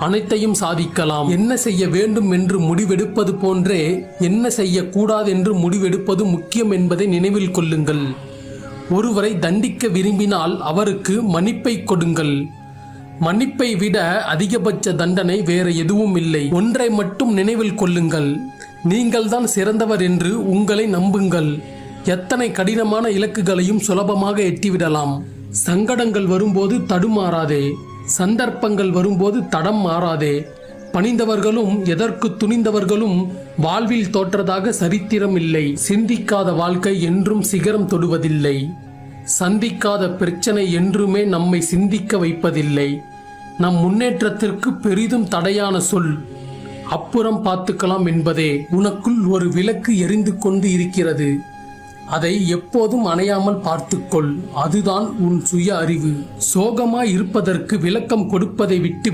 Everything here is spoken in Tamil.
அனைத்தையும் சாதிக்கலாம். என்ன செய்ய வேண்டும் என்று முடிவெடுப்பது போன்றே என்ன செய்யக்கூடாது என்று முடிவெடுப்பது முக்கியம் என்பதை நினைவில் கொள்ளுங்கள். ஒருவரை தண்டிக்க விரும்பினால் அவருக்கு மன்னிப்பை கொடுங்கள். மன்னிப்பை விட அதிகபட்ச தண்டனை வேற எதுவும் இல்லை. ஒன்றை மட்டும் நினைவில் கொள்ளுங்கள், நீங்கள் தான் சிறந்தவர் என்று உங்களை நம்புங்கள். எத்தனை கடினமான இலக்குகளையும் சுலபமாக எட்டிவிடலாம். சங்கடங்கள் வரும்போது தடுமாறாதே, சந்தர்ப்பங்கள் வரும்போது தடம் மாறாதே. பணிந்தவர்களும் எதற்கு துணிந்தவர்களும் வாழ்வில் தோற்றதாக சரித்திரம் இல்லை. சிந்திக்காத வாழ்க்கை என்றும் சிகரம் தொடுவதில்லை. சந்திக்காத பிரச்சனை என்றுமே நம்மை சிந்திக்க வைப்பதில்லை. நம் முன்னேற்றத்திற்கு பெரிதும் தடையான சொல் அப்புறம் பார்த்துக்கலாம் என்பதே. உனக்குள் ஒரு விளக்கு எரிந்து கொண்டு இருக்கிறது, அதை எப்போதும் அணையாமல் பார்த்துக்கொள். அதுதான் உன் சுய அறிவு. சோகமாய் இருப்பதற்கு விளக்கம் கொடுப்பதை விட்டுவிட்டு